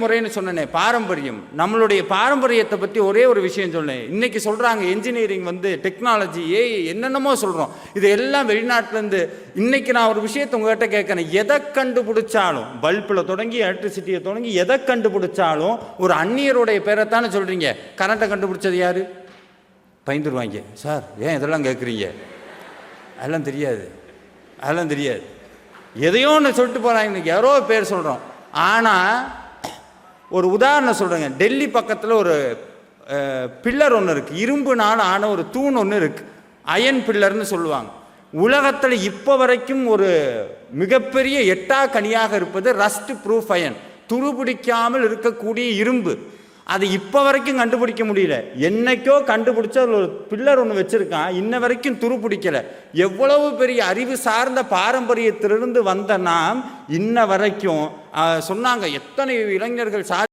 முறைன்னு சொன்னேனே, பாரம்பரியம். நம்மளுடைய பாரம்பரியத்தை பற்றி ஒரே ஒரு விஷயம் சொன்னேன். இன்னைக்கு சொல்கிறாங்க என்ஜினியரிங் டெக்னாலஜி என்னென்னமோ சொல்கிறோம். இது எல்லாம் வெளிநாட்டிலேருந்து. இன்னைக்கு நான் ஒரு விஷயத்தை உங்கள்கிட்ட கேட்குறேன். எதை கண்டுபிடிச்சாலும், பல்பில் தொடங்கி எலக்ட்ரிசிட்டியை தொடங்கி எதை கண்டுபிடிச்சாலும் ஒரு அந்நியருடைய பேரைத்தானே சொல்கிறீங்க. கரண்ட்டை கண்டுபிடிச்சது யார்? பயந்துருவாங்க. சார் ஏன் இதெல்லாம் கேட்குறீங்க? அதெல்லாம் தெரியாது, அதெல்லாம் தெரியாது. எதையோ ஒன்று சொல்லிட்டு போகிறாங்க. இன்னைக்கு யாரோ பேர் சொல்கிறோம். ஆனால் ஒரு உதாரணம் சொல்கிறேங்க. டெல்லி பக்கத்தில் ஒரு பில்லர் ஒன்று இருக்குது. இரும்புனால ஆன ஒரு தூண் ஒன்று இருக்குது. அயன் பில்லர்னு சொல்லுவாங்க. உலகத்தில் இப்போ வரைக்கும் ஒரு மிகப்பெரிய எட்டா கனியாக இருப்பது ரஸ்ட் ப்ரூஃப் அயன், துருபிடிக்காமல் இருக்கக்கூடிய இரும்பு. அது இப்போ வரைக்கும் கண்டுபிடிக்க முடியல. என்னைக்கோ கண்டுபிடிச்சா ஒரு பில்லர் ஒன்று வச்சுருக்கான், இன்ன வரைக்கும் துரு பிடிக்கலை. எவ்வளவு பெரிய அறிவு சார்ந்த பாரம்பரியத்திலிருந்து வந்த நாம் இன்ன வரைக்கும் சொன்னாங்க. எத்தனை இளைஞர்கள்